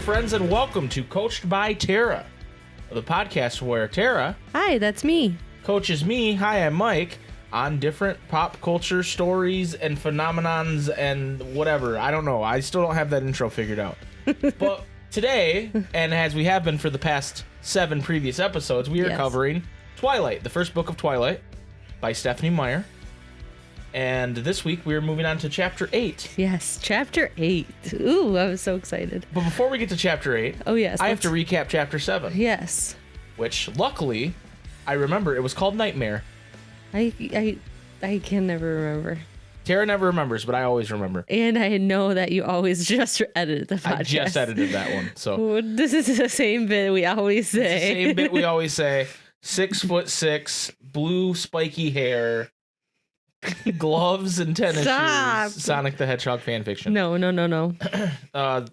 friends, and welcome to Coached by Tara, the podcast where Tara... Hi, that's me. ...coaches me, hi, I'm Mike, on different pop culture stories and phenomenons and whatever. I don't know. I still don't have that intro figured out. But today, and as we have been for the past 7 previous episodes, we are covering Twilight, the first book of Twilight by Stephanie Meyer. And this week, we are moving on to Chapter 8. Yes, Chapter 8. Ooh, I was so excited. But before we get to Chapter 8, I have to recap Chapter 7. Yes. Which, luckily, I remember it was called Nightmare. I can never remember. Tara never remembers, but I always remember. And I know that you always just edited the podcast. I just edited that one. So this is the same bit we always say. It's the same bit we always say. 6'6", blue spiky hair, gloves and tennis shoes. Sonic the Hedgehog fanfiction. No.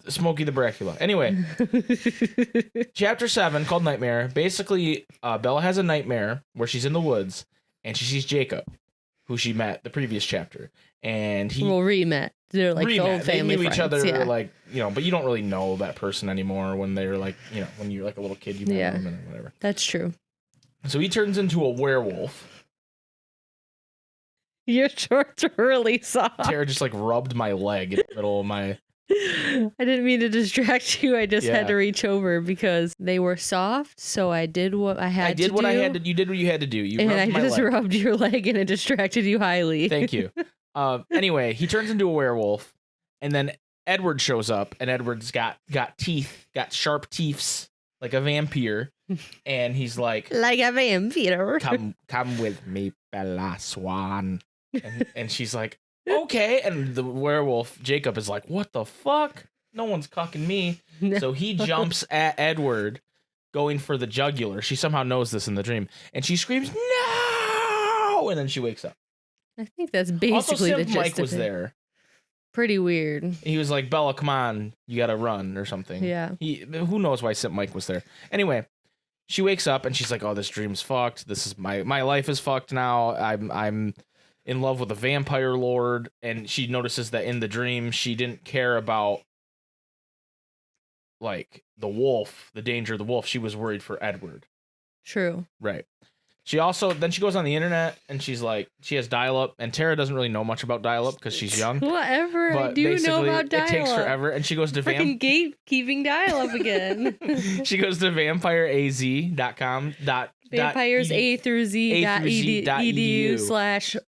Smokey the Dracula. Anyway, Chapter 7 called Nightmare. Basically, Bella has a nightmare where she's in the woods and she sees Jacob, who she met the previous chapter, and he re-met. They're like the old family They knew friends. each other, like, you know, but you don't really know that person anymore when they're like, you know, when you're like a little kid, you met them and whatever. That's true. So he turns into a werewolf. Your shorts are really soft. Tara just like rubbed my leg in the middle of my... I didn't mean to distract you. I just had to reach over because they were soft. So I did what I had to do. I did what I had to. You did what you had to do. You and rubbed I my just leg. rubbed your leg and it distracted you highly. Thank you. Anyway, he turns into a werewolf, and then Edward shows up, and Edward's got teeth, got sharp teeths like a vampire, and he's like a vampire. Come with me, Bella Swan. And she's like, okay. And the werewolf, Jacob, is like, what the fuck? No one's cucking me. No. So he jumps at Edward, going for the jugular. She somehow knows this in the dream. And she screams, no! And then she wakes up. I think that's basically also, the gist Mike of was it. there. Pretty weird. He was like, Bella, come on. You gotta run or something. Yeah. Who knows why Simp Mike was there. Anyway, she wakes up and she's like, oh, this dream's fucked. This is my life is fucked now. I'm in love with a vampire lord, and she notices that in the dream she didn't care about like the wolf, the danger of the wolf. She was worried for Edward. True. Right. She also then she goes on the internet and she's like, she has dial-up, and Tara doesn't really know much about dial-up because she's young. Whatever, but I do know about dial-up. It takes forever, and she goes to freaking gatekeeping dial-up again. She goes to vampireaz.com. Vampires A through Z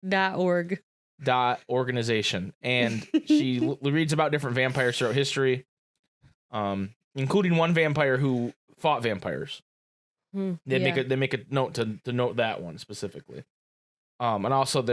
edu/.org. Organization, and she reads about different vampires throughout history, including one vampire who fought vampires. They make a note to note that one specifically, and also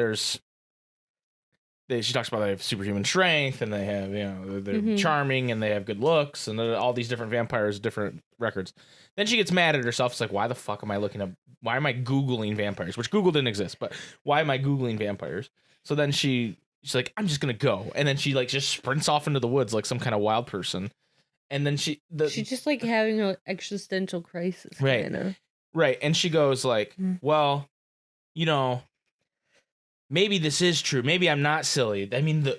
she talks about they have superhuman strength, and they have, you know, they're charming, and they have good looks, and all these different vampires, different records. Then she gets mad at herself. It's like, why the fuck am I why am I Googling vampires? Which Google didn't exist, but why am I Googling vampires? So then she's like, I'm just gonna go, and then she like just sprints off into the woods like some kind of wild person, and then she's just like having an existential crisis, right? Kinda. Right, and she goes like, well, you know, maybe this is true. Maybe I'm not silly. I mean,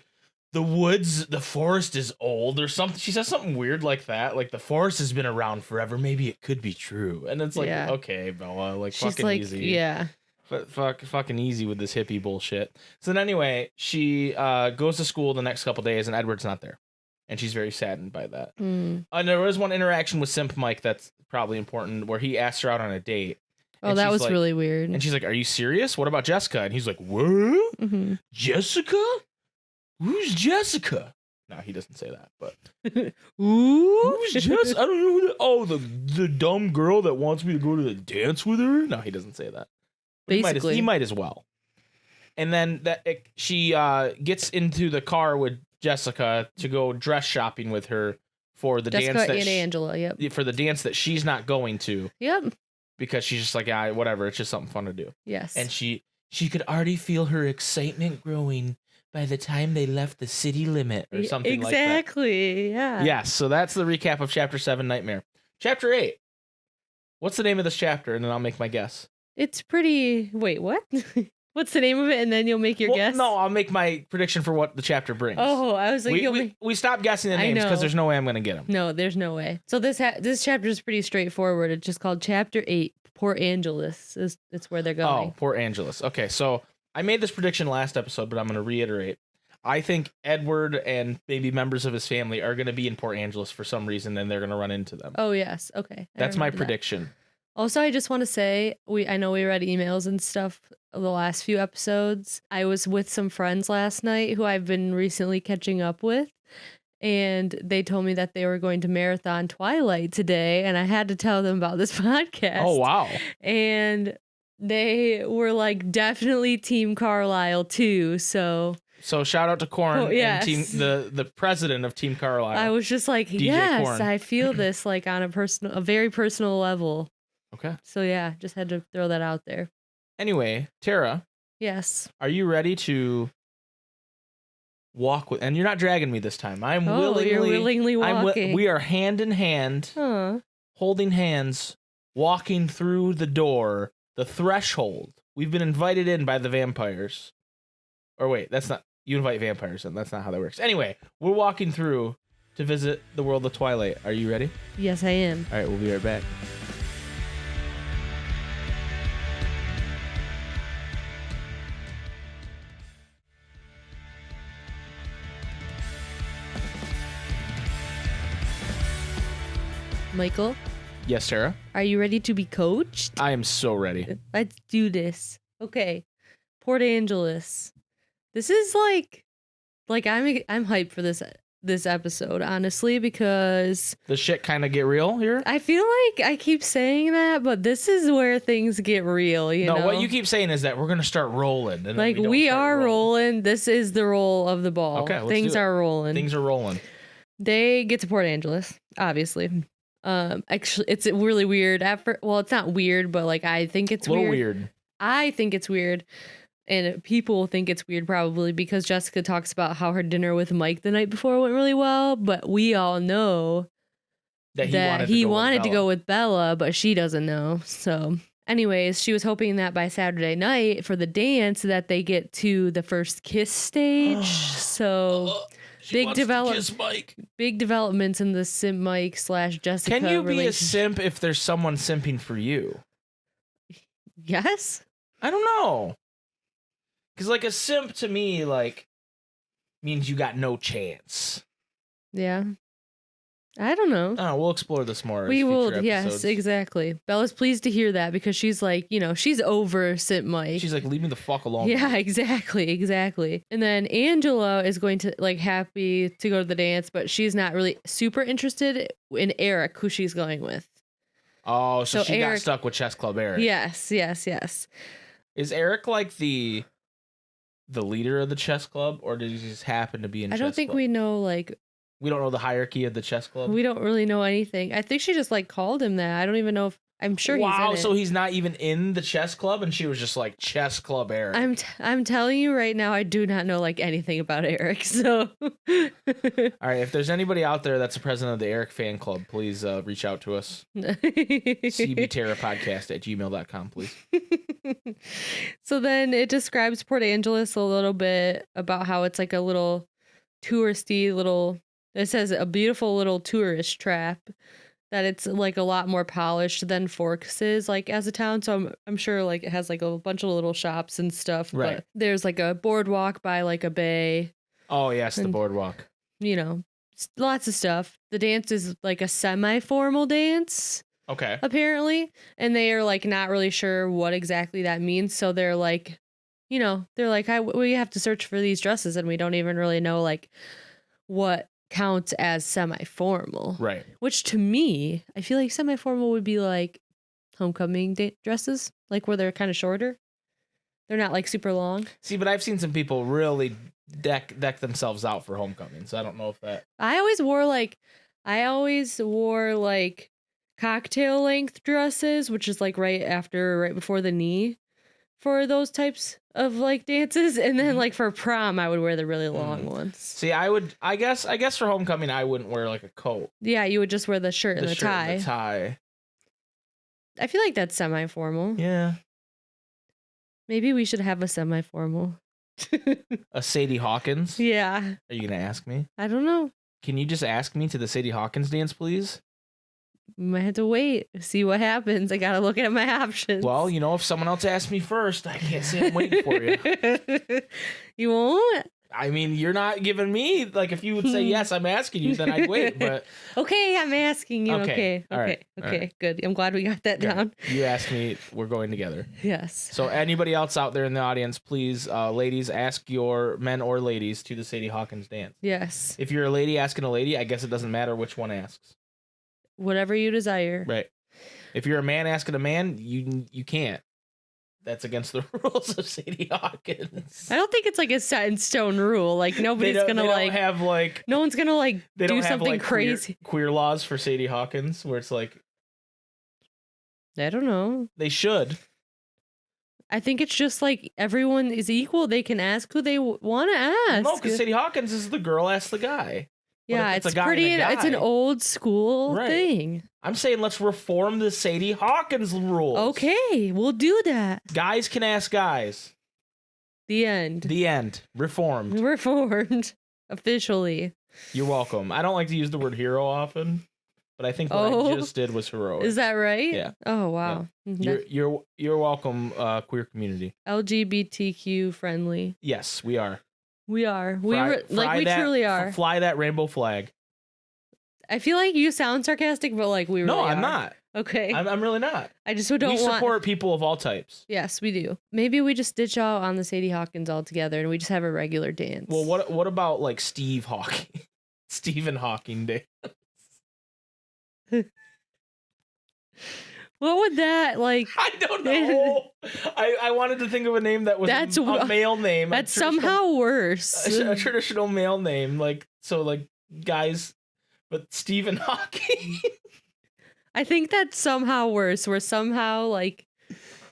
the woods, the forest is old or something. She says something weird like that. Like, the forest has been around forever. Maybe it could be true. And it's like, okay, Bella, like, she's fucking like, easy. Yeah. But fucking easy with this hippie bullshit. So then anyway, she goes to school the next couple days, and Edward's not there. And she's very saddened by that. And there was one interaction with Simp Mike that's probably important, where he asked her out on a date. Oh, that was like, really weird. And she's like, are you serious? What about Jessica? And he's like, what? Jessica? Who's Jessica? No, he doesn't say that, but who's Jessica? I don't know who the dumb girl that wants me to go to the dance with her? No, he doesn't say that. Basically. He might as well. And then she gets into the car with Jessica to go dress shopping with her for the dance that Angela, for the dance that she's not going to. Yep. Because she's just like, whatever, it's just something fun to do. Yes. And she could already feel her excitement growing by the time they left the city limit or something like that. Exactly, yeah. Yes, so that's the recap of Chapter 7, Nightmare. Chapter 8. What's the name of this chapter? And then I'll make my guess. It's pretty... Wait, what? What's the name of it? And then you'll make your guess. No, I'll make my prediction for what the chapter brings. Oh, I was like, we stopped guessing the names because there's no way I'm going to get them. No, there's no way. So this chapter is pretty straightforward. It's just called Chapter 8. Port Angeles it's where they're going. Oh, Port Angeles. Okay, so I made this prediction last episode, but I'm going to reiterate. I think Edward and maybe members of his family are going to be in Port Angeles for some reason, and they're going to run into them. Oh, yes. Okay. That's my prediction. Also, I just want to say, I know we read emails and stuff the last few episodes. I was with some friends last night who I've been recently catching up with, and they told me that they were going to marathon Twilight today, and I had to tell them about this podcast. Oh, wow. And they were like, definitely Team Carlisle too, so shout out to Corn yes. and the president of Team Carlisle. I was just like, DJ yes, Korn. I feel this like on a very personal level. Okay. So yeah, just had to throw that out there. Anyway, Tara. Yes. Are you ready to walk with? And you're not dragging me this time. I'm willingly walking. We are hand in hand, holding hands, walking through the door, the threshold. We've been invited in by the vampires. Or wait, that's not. You invite vampires in. That's not how that works. Anyway, we're walking through to visit the world of Twilight. Are you ready? Yes, I am. All right, we'll be right back. Michael? Yes, Sarah? Are you ready to be coached? I am so ready. Let's do this. Okay. Port Angeles. This is like I'm hyped for this episode, honestly, because the shit kind of get real here. I feel like I keep saying that, but this is where things get real, you know? No, what you keep saying is that we're going to start rolling. And like, we are rolling. This is the roll of the ball. Okay, things are rolling. Things are rolling. They get to Port Angeles, obviously. Actually, it's really weird. Well, it's not weird, but like I think it's weird. I think it's weird, and people think it's weird probably because Jessica talks about how her dinner with Mike the night before went really well, but we all know that he wanted to go with Bella, but she doesn't know. So, anyways, she was hoping that by Saturday night for the dance that they get to the first kiss stage. So. Big developments in the simp Mike / Jessica. Can you be a simp if there's someone simping for you? Yes. I don't know. Because like a simp to me like means you got no chance. Yeah. I don't know. Oh, we'll explore this more. We will. Yes, exactly. Bella's pleased to hear that because she's like, she's over Simp Mike. She's like, leave me the fuck alone. Yeah, exactly. And then Angela is going to happy to go to the dance, but she's not really super interested in Eric, who she's going with. Oh, so she got stuck with Chess Club Eric. Yes. Is Eric like the leader of the chess club, or did he just happen to be in? I don't think club? We know We don't know the hierarchy of the chess club. We don't really know anything. I think she just called him that. I don't even know if I'm sure he's in it. So he's not even in the chess club, and she was just like Chess Club Eric. I'm telling you right now, I do not know anything about Eric. So, all right, if there's anybody out there that's the president of the Eric fan club, please reach out to us. cbterrapodcast@gmail.com, please. So then it describes Port Angeles a little bit about how it's like a little touristy little. It says a beautiful little tourist trap, that it's like a lot more polished than Forks is as a town. So I'm sure it has a bunch of little shops and stuff. Right. But there's a boardwalk by a bay. Oh yes, and, the boardwalk. Lots of stuff. The dance is a semi-formal dance. Okay. Apparently, and they are not really sure what exactly that means. So they're we have to search for these dresses, and we don't even really know what counts as semi-formal. Right. Which to me, I feel like semi-formal would be homecoming dresses, where they're kind of shorter. They're not super long. See, but I've seen some people really deck themselves out for homecoming, so I don't know if that. I always wore cocktail length dresses, which is right before the knee, for those types of dances, and then for prom I would wear the really long ones. See, I guess for homecoming I wouldn't wear a coat. Yeah, you would just wear the shirt and the tie. And the tie. I feel like that's semi-formal. Yeah. Maybe we should have a semi-formal. A Sadie Hawkins? Yeah. Are you going to ask me? I don't know. Can you just ask me to the Sadie Hawkins dance, please? Might have to wait, see what happens. I gotta look at my options. Well, if someone else asks me first, I can't say I'm waiting for you. You won't? I mean, you're not giving me, like, if you would say, yes, I'm asking you, then I'd wait, but... Okay, I'm asking you. Okay. All right. Good. I'm glad we got that down. You asked me, we're going together. Yes. So anybody else out there in the audience, please, ladies, ask your men or ladies to the Sadie Hawkins dance. Yes. If you're a lady asking a lady, I guess it doesn't matter which one asks. Whatever you desire. Right. If you're a man asking a man, you can't. That's against the rules of Sadie Hawkins. I don't think it's like a set in stone rule. Like nobody's gonna no one's gonna do something crazy. Queer laws for Sadie Hawkins where it's like, I don't know. They should. I think it's just like everyone is equal. They can ask who they want to ask. No, because Sadie Hawkins is the girl asks the guy. Yeah, it's pretty. It's an old school thing. I'm saying let's reform the Sadie Hawkins rules. Okay, we'll do that. Guys can ask guys. The end. The end. Reformed. Reformed. Officially. You're welcome. I don't like to use the word hero often, but I think what I just did was heroic. Is that right? Yeah. Oh wow. Yeah. You're welcome, queer community. LGBTQ friendly. Yes, we are. We are. We truly are. Fly that rainbow flag. I feel like you sound sarcastic, but like we really are. No, I'm not. Okay. I'm really not. I just don't want... We support people of all types. Yes, we do. Maybe we just ditch out on the Sadie Hawkins altogether and we just have a regular dance. Well, what about like Steve Hawking? Stephen Hawking dance. What would that like? I don't know. I wanted to think of a name that was a male name. That's somehow worse. A traditional male name, like guys, but Stephen Hawking. I think that's somehow worse. We're somehow like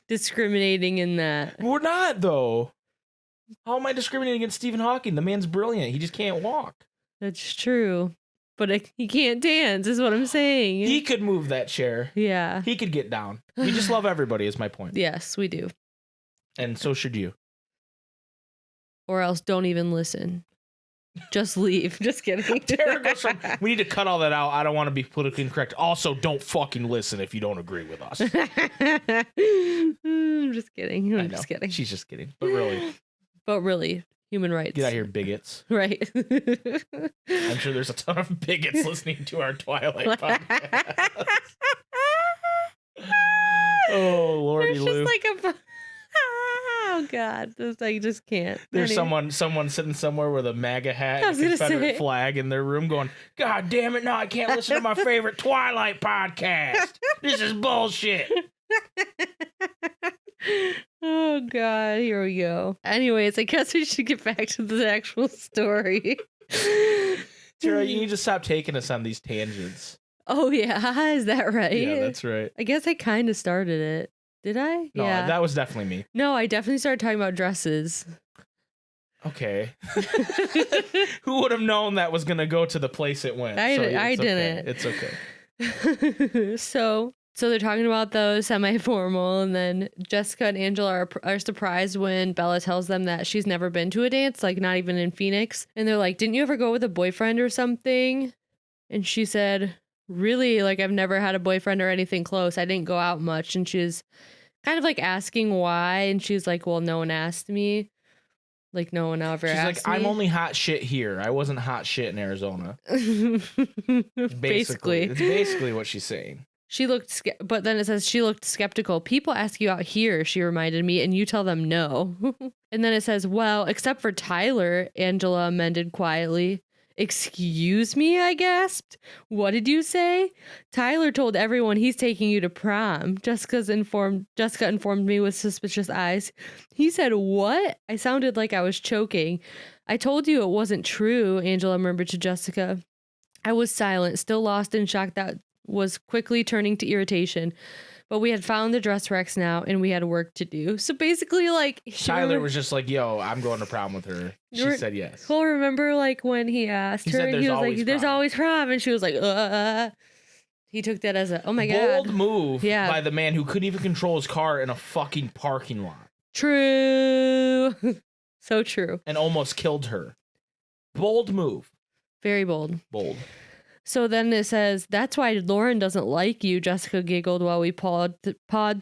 discriminating in that. We're not though. How am I discriminating against Stephen Hawking? The man's brilliant. He just can't walk. That's true. But he can't dance, is what I'm saying. He could move that chair. Yeah. He could get down. We just love everybody, is my point. Yes, we do. And so should you. Or else don't even listen. Just leave. Just kidding. Tara goes from, we need to cut all that out. I don't want to be politically incorrect. Also, don't fucking listen if you don't agree with us. I'm just kidding. I'm just kidding. She's just kidding. But really. Human rights. Get out here, bigots. Right. I'm sure there's a ton of bigots listening to our Twilight podcast. Oh, Lordy Lou. It's just like oh, God. I just can't. There's someone sitting somewhere with a MAGA hat and a Confederate flag in their room going, God damn it, no, I can't listen to my favorite Twilight podcast. This is bullshit. Oh God, here we go. Anyways, I guess we should get back to the actual story. Tara, you need to stop taking us on these tangents. Oh yeah, is that right? Yeah, that's right. I guess I kind of started it. Did I? No, yeah. That was definitely me. No, I definitely started talking about dresses. Okay. Who would have known that was going to go to the place it went? I didn't. Okay. It's okay. So they're talking about those semi-formal, and then Jessica and Angela are surprised when Bella tells them that she's never been to a dance, like not even in Phoenix. And they're like, didn't you ever go with a boyfriend or something? And she said, really, like I've never had a boyfriend or anything close. I didn't go out much. And she's kind of like asking why. And she's like, well, no one asked me. Like no one ever asked me. She's like, I'm only hot shit here. I wasn't hot shit in Arizona. Basically. It's basically what she's saying. But then it says she looked skeptical. People ask you out here, she reminded me, and you tell them no. And then it says, well, except for Tyler, Angela amended quietly. Excuse me, I gasped. What did you say? Tyler told everyone he's taking you to prom. Jessica informed me with suspicious eyes. He said, what? I sounded like I was choking. I told you it wasn't true, Angela murmured to Jessica. I was silent, still lost in shock that was quickly turning to irritation. But we had found the dress wrecks now, and we had work to do. So basically, like... Tyler was just like, yo, I'm going to prom with her. She said yes. Well, remember, like, when he asked her, he was like, there's always prom. And she was like, He took that as a, oh my God. Bold move by the man who couldn't even control his car in a fucking parking lot. True. So true. And almost killed her. Bold move. Very bold. Bold. So then it says, that's why Lauren doesn't like you, Jessica giggled while we pawed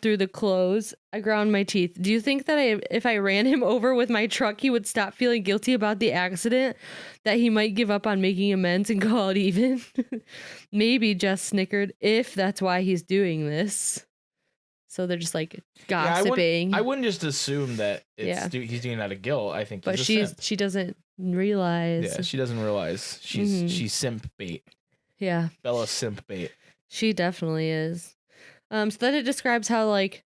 through the clothes. I ground my teeth. Do you think that if I ran him over with my truck, he would stop feeling guilty about the accident? That he might give up on making amends and call it even? Maybe, Jess snickered, if that's why he's doing this. So they're just like gossiping. Yeah, I wouldn't just assume that he's doing it out of guilt. I think, but she doesn't realize. Yeah, she doesn't realize she's simp bait. Yeah, Bella's simp bait. She definitely is. So then it describes how like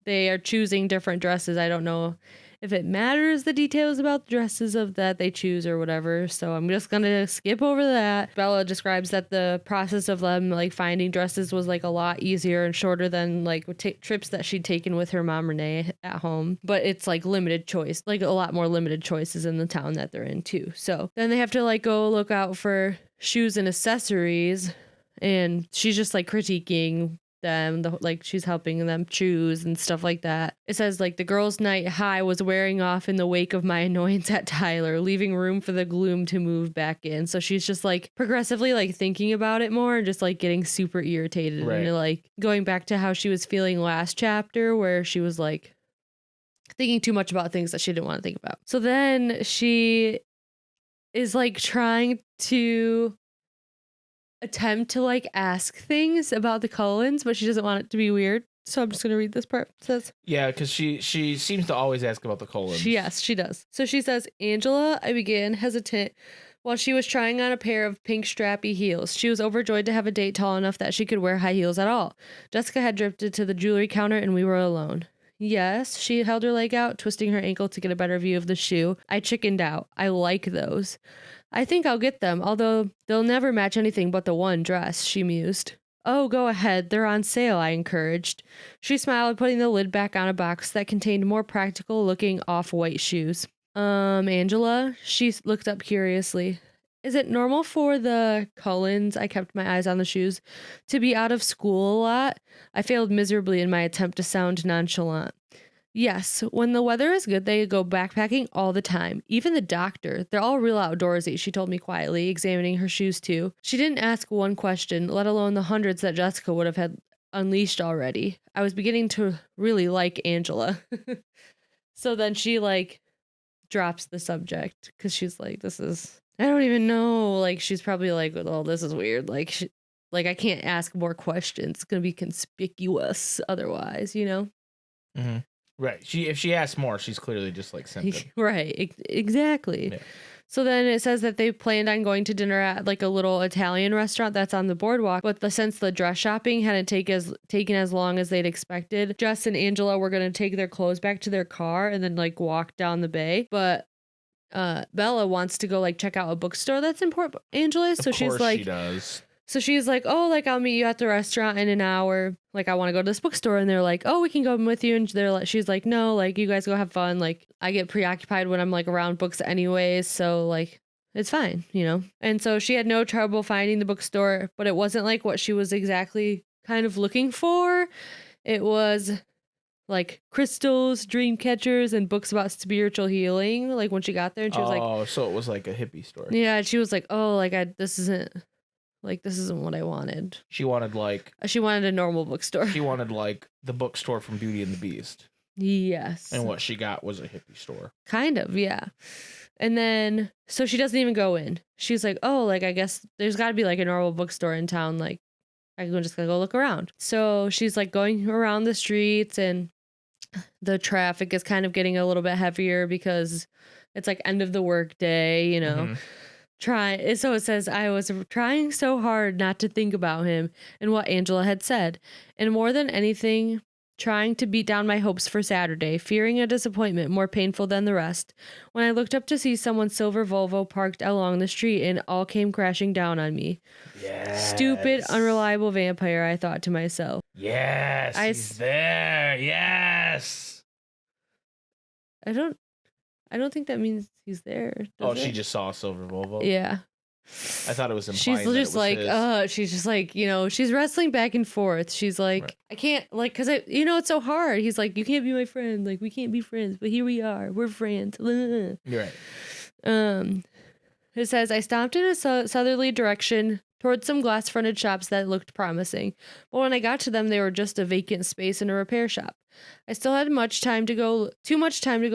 they are choosing different dresses. I don't know if it matters the details about the dresses of that they choose or whatever. So I'm just gonna skip over that. Bella describes that the process of them like finding dresses was like a lot easier and shorter than like trips that she'd taken with her mom Renee at home. But it's like limited choice, like a lot more limited choices in the town that they're in too. So then they have to like go look out for shoes and accessories, and she's just like critiquing them, like she's helping them choose and stuff like that. It says like the girls' night high was wearing off in the wake of my annoyance at Tyler, leaving room for the gloom to move back in. So she's just like progressively like thinking about it more and just like getting super irritated, right. And like going back to how she was feeling last chapter where she was like thinking too much about things that she didn't want to think about. So then she is like trying to attempt to like ask things about the Cullens, but she doesn't want it to be weird. So I'm just gonna read this part. It says, yeah, because she seems to always ask about the Cullens. Yes, she does. So she says, Angela, I began hesitant while she was trying on a pair of pink strappy heels. She was overjoyed to have a date tall enough that she could wear high heels at all. Jessica had drifted to the jewelry counter and we were alone. Yes, she held her leg out, twisting her ankle to get a better view of the shoe. I chickened out. I like those. I think I'll get them, although they'll never match anything but the one dress, she mused. Oh, go ahead. They're on sale, I encouraged. She smiled, putting the lid back on a box that contained more practical-looking off-white shoes. Angela? She looked up curiously. Is it normal for the Cullens, I kept my eyes on the shoes, to be out of school a lot? I failed miserably in my attempt to sound nonchalant. Yes, when the weather is good, they go backpacking all the time. Even the doctor. They're all real outdoorsy, she told me quietly, examining her shoes too. She didn't ask one question, let alone the hundreds that Jessica would have had unleashed already. I was beginning to really like Angela. So then she like drops the subject because she's like, this is, I don't even know. Like she's probably like, oh, this is weird. Like, I can't ask more questions. It's going to be conspicuous otherwise, you know? Mm-hmm. Right. If she asks more, she's clearly just like simping. Right. Exactly. Yeah. So then it says that they planned on going to dinner at like a little Italian restaurant that's on the boardwalk, but since the dress shopping hadn't taken as long as they'd expected, Jess and Angela were going to take their clothes back to their car and then like walk down the bay. But Bella wants to go like check out a bookstore that's in Port Angeles. So she's like, she does. So she's like, oh, like, I'll meet you at the restaurant in an hour. Like, I want to go to this bookstore. And they're like, oh, we can go with you. And she's like, no, like, you guys go have fun. Like, I get preoccupied when I'm like around books anyways. So like, it's fine, you know? And so she had no trouble finding the bookstore, but it wasn't like what she was exactly kind of looking for. It was like crystals, dream catchers, and books about spiritual healing. Like when she got there and she was like, oh, so it was like a hippie store. Yeah. She was like, oh, like, this isn't what I wanted. She wanted a normal bookstore. She wanted like the bookstore from Beauty and the Beast. Yes. And what she got was a hippie store. Kind of, yeah. And then, so she doesn't even go in. She's like, oh, like, I guess there's got to be like a normal bookstore in town. Like, I'm just going to go look around. So she's like going around the streets and the traffic is kind of getting a little bit heavier because it's like end of the work day, you know. Mm-hmm. So it says, I was trying so hard not to think about him and what Angela had said. And more than anything, trying to beat down my hopes for Saturday, fearing a disappointment more painful than the rest. When I looked up to see someone's silver Volvo parked along the street and all came crashing down on me. Yes. Stupid, unreliable vampire, I thought to myself. Yes, he's there. Yes. I don't think that means he's there. Oh, she just saw a silver Volvo. Yeah. I thought it was implying she's that just it was his. she's just like, she's wrestling back and forth. She's like, right. I can't, like, because it's so hard. He's like, you can't be my friend. Like, we can't be friends, but here we are. We're friends. You're right. It says, I stomped in a southerly direction towards some glass-fronted shops that looked promising, but when I got to them, they were just a vacant space in a repair shop. I still had too much time to go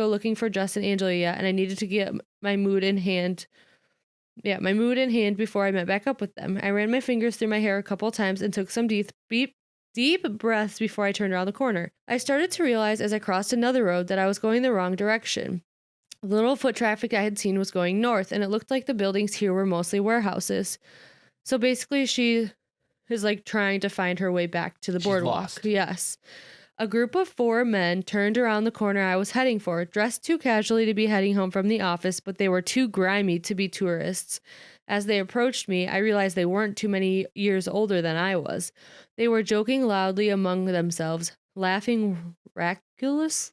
looking for Jess and Angela yet, and I needed to get my mood in hand before I met back up with them. I ran my fingers through my hair a couple times and took some deep breaths before I turned around the corner. I started to realize as I crossed another road that I was going the wrong direction. The little foot traffic I had seen was going north, and it looked like the buildings here were mostly warehouses. So basically, she is like trying to find her way back to the boardwalk. Lost. Yes. A group of 4 men turned around the corner I was heading for, dressed too casually to be heading home from the office, but they were too grimy to be tourists. As they approached me, I realized they weren't too many years older than I was. They were joking loudly among themselves, laughing raucously.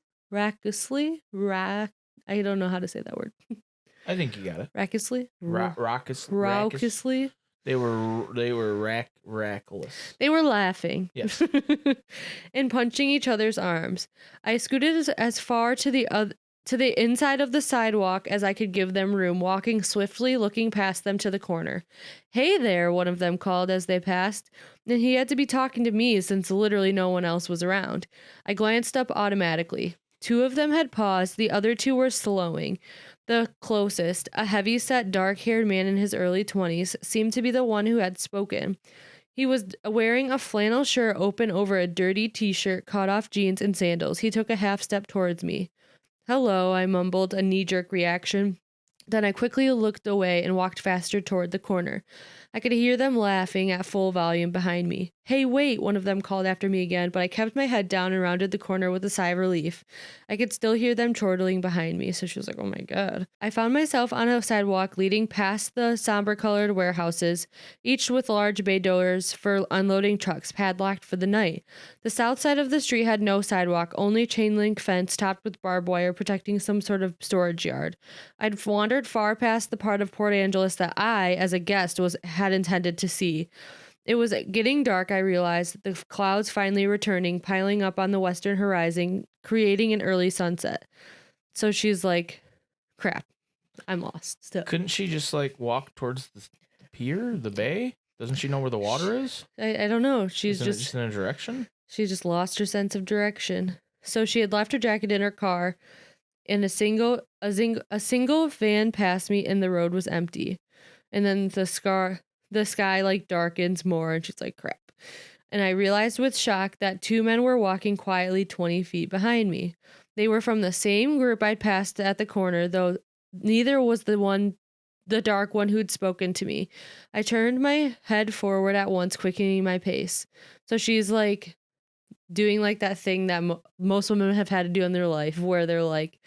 I don't know how to say that word. I think you got it. Raucously? Raucously. They were rackless. They were laughing. Yes. And punching each other's arms. I scooted as far to the inside of the sidewalk as I could give them room, walking swiftly, looking past them to the corner. Hey there, one of them called as they passed, and he had to be talking to me since literally no one else was around. I glanced up automatically. 2 of them had paused, the other 2 were slowing. The closest, a heavy-set, dark-haired man in his early 20s, seemed to be the one who had spoken. He was wearing a flannel shirt open over a dirty t-shirt, cut-off jeans, and sandals. He took a half-step towards me. Hello, I mumbled, a knee-jerk reaction. Then I quickly looked away and walked faster toward the corner. I could hear them laughing at full volume behind me. Hey, wait, one of them called after me again, but I kept my head down and rounded the corner with a sigh of relief. I could still hear them chortling behind me, so she was like, oh my god. I found myself on a sidewalk leading past the somber-colored warehouses, each with large bay doors for unloading trucks padlocked for the night. The south side of the street had no sidewalk, only chain-link fence topped with barbed wire protecting some sort of storage yard. I'd wandered far past the part of Port Angeles that I, as a guest, had intended to see. It was getting dark, I realized, the clouds finally returning, piling up on the western horizon, creating an early sunset. So she's like, crap, I'm lost still. Couldn't she just like walk towards the pier, the bay? Doesn't she know where the water is? I don't know. She's just in a direction? She just lost her sense of direction. So she had left her jacket in her car, and a single van passed me, and the road was empty. And then the sky like darkens more, and she's like, crap. And I realized with shock that 2 men were walking quietly 20 feet behind me. They were from the same group I'd passed at the corner, though neither was the dark one who'd spoken to me. I turned my head forward at once, quickening my pace. So she's like doing like that thing that most women have had to do in their life, where they're like,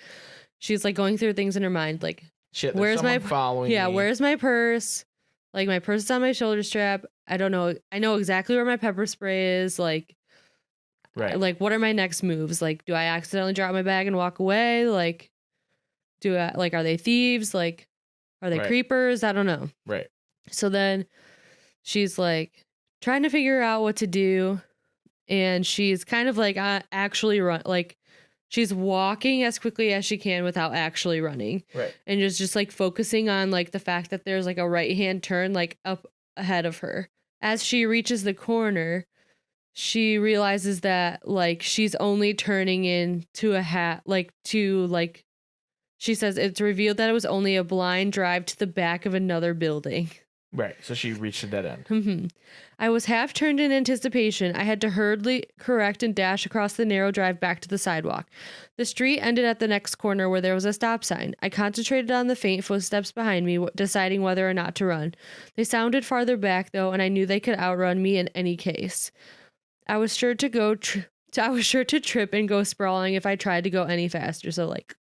she's like going through things in her mind, like, shit, where's my following? Yeah, me. Where's my purse? Like, my purse is on my shoulder strap. I don't know. I know exactly where my pepper spray is. Like, right. Like, what are my next moves? Like, do I accidentally drop my bag and walk away? Like, are they thieves? Like, are they creepers? I don't know. Right. So then she's like trying to figure out what to do. And she's kind of like actually she's walking as quickly as she can without actually running. Right. And just like focusing on like the fact that there's like a right-hand turn like up ahead of her. As she reaches the corner, she realizes that like she's only turning into she says it's revealed that it was only a blind drive to the back of another building. Right. So she reached a dead end. Mm-hmm. I was half turned in anticipation. I had to hurriedly correct and dash across the narrow drive back to the sidewalk. The street ended at the next corner where there was a stop sign. I concentrated on the faint footsteps behind me, deciding whether or not to run. They sounded farther back, though, and I knew they could outrun me in any case. I was sure to trip and go sprawling if I tried to go any faster. So like,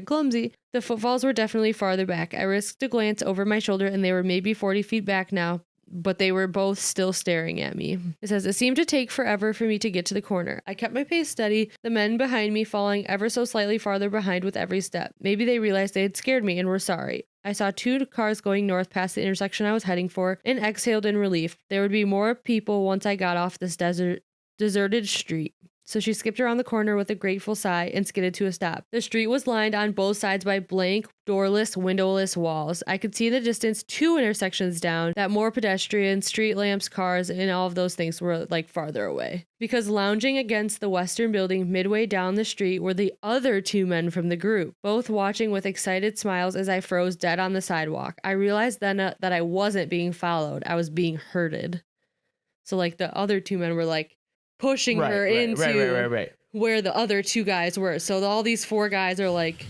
#clumsy. The footfalls were definitely farther back. I risked a glance over my shoulder and they were maybe 40 feet back now, but they were both still staring at me. It says, it seemed to take forever for me to get to the corner. I kept my pace steady, the men behind me falling ever so slightly farther behind with every step. Maybe they realized they had scared me and were sorry. I saw 2 cars going north past the intersection I was heading for and exhaled in relief. There would be more people once I got off this deserted street. So she skipped around the corner with a grateful sigh and skidded to a stop. The street was lined on both sides by blank, doorless, windowless walls. I could see in the distance 2 intersections down that more pedestrians, street lamps, cars, and all of those things were like farther away. Because lounging against the western building midway down the street were the other 2 men from the group, both watching with excited smiles as I froze dead on the sidewalk. I realized then that I wasn't being followed. I was being herded. So like the other 2 men were like pushing her into where the other 2 guys were. So all these 4 guys are like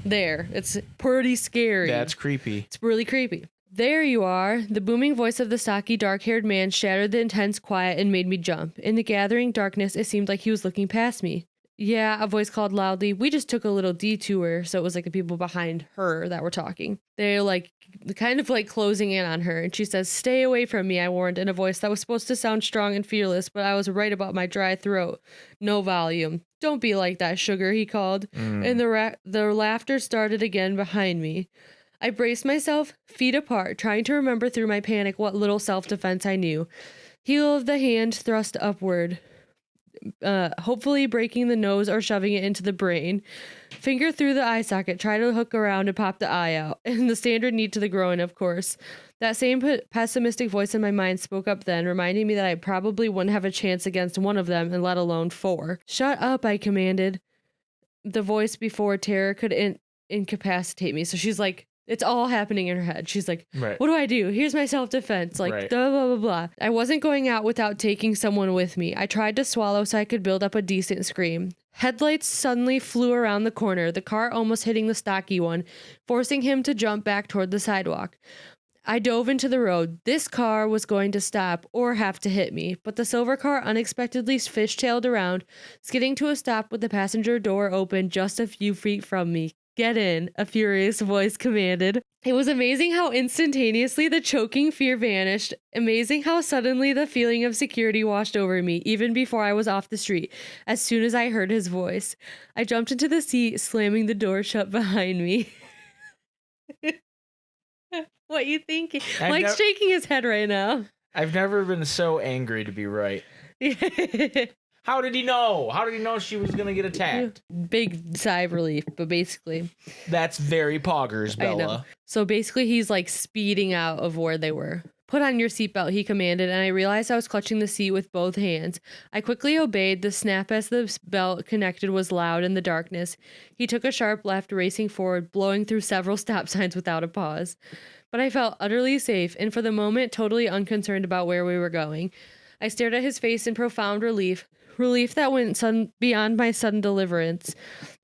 there. It's pretty scary. That's creepy. It's really creepy. There you are. The booming voice of the stocky, dark-haired man shattered the intense quiet and made me jump. In the gathering darkness, it seemed like he was looking past me. Yeah, a voice called loudly. We just took a little detour. So it was like the people behind her that were talking. They're like kind of like closing in on her. And she says, stay away from me, I warned in a voice that was supposed to sound strong and fearless, but I was right about my dry throat. No volume. Don't be like that, sugar, he called. And the laughter started again behind me. I braced myself, feet apart, trying to remember through my panic what little self-defense I knew. Heel of the hand thrust upward. Hopefully breaking the nose or shoving it into the brain. Finger through the eye socket, try to hook around and pop the eye out. And the standard knee to the groin, of course. That same pessimistic voice in my mind spoke up then, reminding me that I probably wouldn't have a chance against one of them, and let alone 4. Shut up, I commanded. The voice before terror could incapacitate me. So she's like, it's all happening in her head. She's like, what do I do? Here's my self-defense. Like, blah, blah, blah, blah. I wasn't going out without taking someone with me. I tried to swallow so I could build up a decent scream. Headlights suddenly flew around the corner, the car almost hitting the stocky one, forcing him to jump back toward the sidewalk. I dove into the road. This car was going to stop or have to hit me, but the silver car unexpectedly fishtailed around, skidding to a stop with the passenger door open just a few feet from me. Get in, a furious voice commanded. It was amazing how instantaneously the choking fear vanished. Amazing how suddenly the feeling of security washed over me, even before I was off the street, as soon as I heard his voice. I jumped into the seat, slamming the door shut behind me. What you thinking? Mike's shaking his head right now. I've never been so angry to be right. How did he know? How did he know she was going to get attacked? Big sigh of relief, but basically... That's very poggers, Bella. I know. So basically he's like speeding out of where they were. Put on your seatbelt, he commanded, and I realized I was clutching the seat with both hands. I quickly obeyed. The snap as the belt connected was loud in the darkness. He took a sharp left, racing forward, blowing through several stop signs without a pause. But I felt utterly safe, and for the moment, totally unconcerned about where we were going. I stared at his face in profound relief that went beyond my sudden deliverance.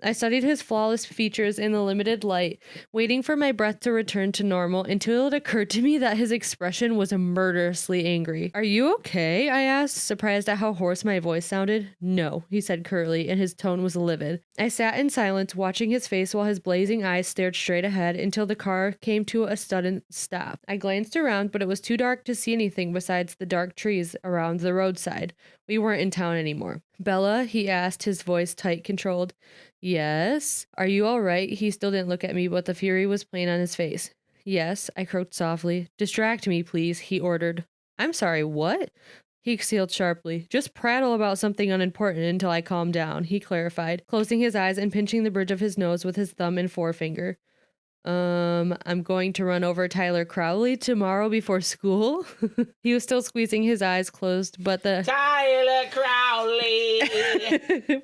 I studied his flawless features in the limited light, waiting for my breath to return to normal until it occurred to me that his expression was murderously angry. Are you okay? I asked, surprised at how hoarse my voice sounded. No, he said curtly, and his tone was livid. I sat in silence, watching his face while his blazing eyes stared straight ahead until the car came to a sudden stop. I glanced around, but it was too dark to see anything besides the dark trees around the roadside. We weren't in town anymore. Bella, he asked, his voice tight controlled. Yes? Are you all right? He still didn't look at me, but the fury was plain on his face. Yes, I croaked softly. Distract me, please, he ordered. I'm sorry, what? He exhaled sharply. Just prattle about something unimportant until I calm down, he clarified, closing his eyes and pinching the bridge of his nose with his thumb and forefinger. I'm going to run over Tyler Crowley tomorrow before school. He was still squeezing his eyes closed, but the Tyler Crowley.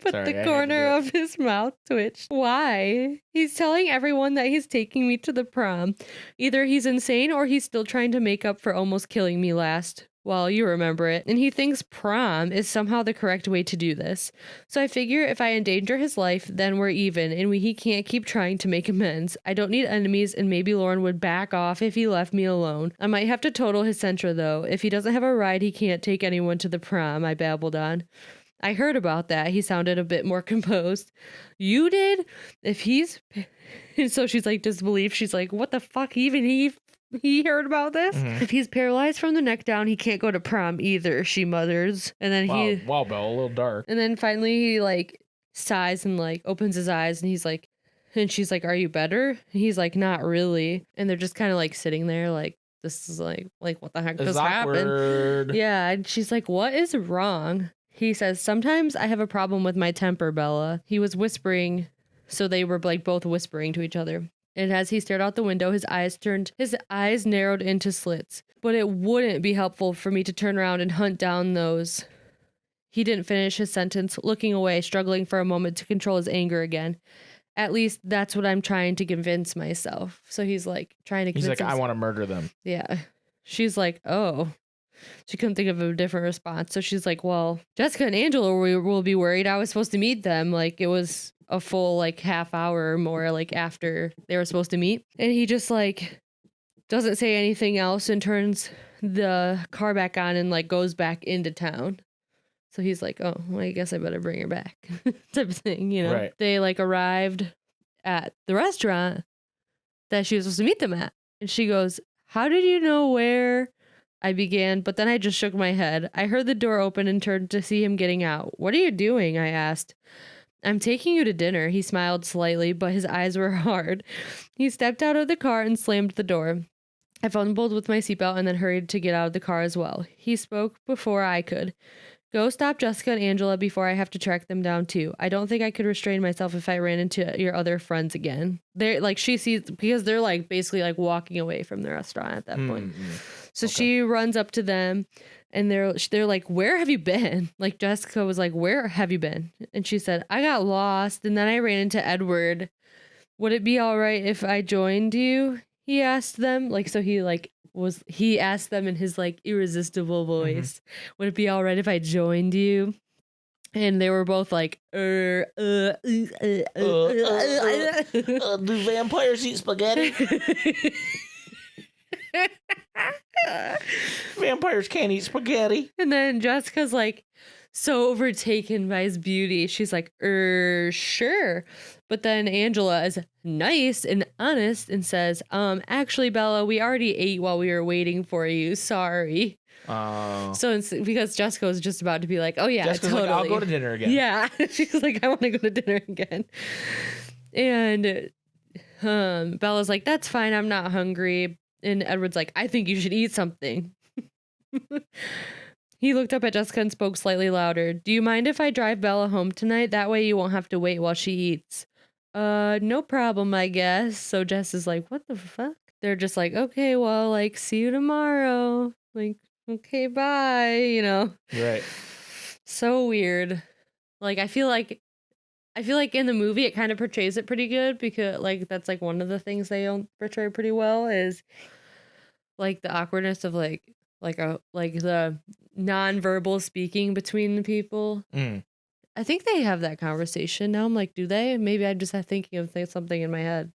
The corner of his mouth twitched. Why? He's telling everyone that he's taking me to the prom. Either he's insane or he's still trying to make up for almost killing me last. Well, you remember it. And he thinks prom is somehow the correct way to do this. So I figure if I endanger his life, then we're even, and he can't keep trying to make amends. I don't need enemies, and maybe Lauren would back off if he left me alone. I might have to total his Sentra, though. If he doesn't have a ride, he can't take anyone to the prom, I babbled on. I heard about that. He sounded a bit more composed. You did? If he's... And so she's like disbelief. She's like, what the fuck? Even he heard about this? Mm-hmm. If he's paralyzed from the neck down, he can't go to prom either, she mutters. And then Wow, Belle, a little dark. And then finally he like sighs and like opens his eyes and he's like, And she's like, are you better? And he's like, not really. And they're just kind of like sitting there like, this is like what the heck just happened? Yeah. And she's like, what is wrong? He says, sometimes I have a problem with my temper, Bella. He was whispering. So they were like both whispering to each other. And as he stared out the window, his eyes narrowed into slits. But it wouldn't be helpful for me to turn around and hunt down those. He didn't finish his sentence, looking away, struggling for a moment to control his anger again. At least that's what I'm trying to convince myself. So he's like trying to convince I want to murder them. Yeah. She's like, oh. She couldn't think of a different response. So she's like, well, Jessica and Angela will be worried. I was supposed to meet them. Like, it was a full like half hour or more like after they were supposed to meet. And he just like doesn't say anything else and turns the car back on and like goes back into town. So he's like, oh, well, I guess I better bring her back type of thing, you know? Right. They like arrived at the restaurant that she was supposed to meet them at. And she goes, how did you know where I began? But then I just shook my head. I heard the door open and turned to see him getting out. What are you doing? I asked. I'm taking you to dinner. He smiled slightly, but his eyes were hard. He stepped out of the car and slammed the door. I fumbled with my seatbelt and then hurried to get out of the car as well. He spoke before I could. Go stop Jessica and Angela before I have to track them down too. I don't think I could restrain myself if I ran into your other friends again. They're like, she sees, because they're like basically like walking away from the restaurant at that point. So she runs up to them and they're like, where have you been? Like Jessica was like, where have you been? And she said, I got lost and then I ran into Edward. Would it be all right if I joined you? He asked them. Like, so he asked them in his like irresistible voice, would it be all right if I joined you? And they were both like, do vampires eat spaghetti? Vampires can't eat spaghetti. And then Jessica's like so overtaken by his beauty. She's like, sure. But then Angela is nice and honest and says, actually, Bella, we already ate while we were waiting for you. Sorry. So because Jessica was just about to be like, oh yeah, Jessica's totally. like, I'll go to dinner again. Yeah. She's like, I want to go to dinner again. And Bella's like, that's fine. I'm not hungry. And Edward's like, I think you should eat something. He looked up at Jessica and spoke slightly louder. Do you mind if I drive Bella home tonight? That way you won't have to wait while she eats. No problem, I guess. So Jess is like, what the fuck? They're just like, okay, well, like, see you tomorrow. Like, okay, bye, you know? Right. So weird. Like, I feel like in the movie it kind of portrays it pretty good because, like, that's, like, one of the things they don't portray pretty well is, like, the awkwardness of, like the non-verbal speaking between the people. I think they have that conversation. Now I'm like, do they? Maybe I'm just thinking of something in my head.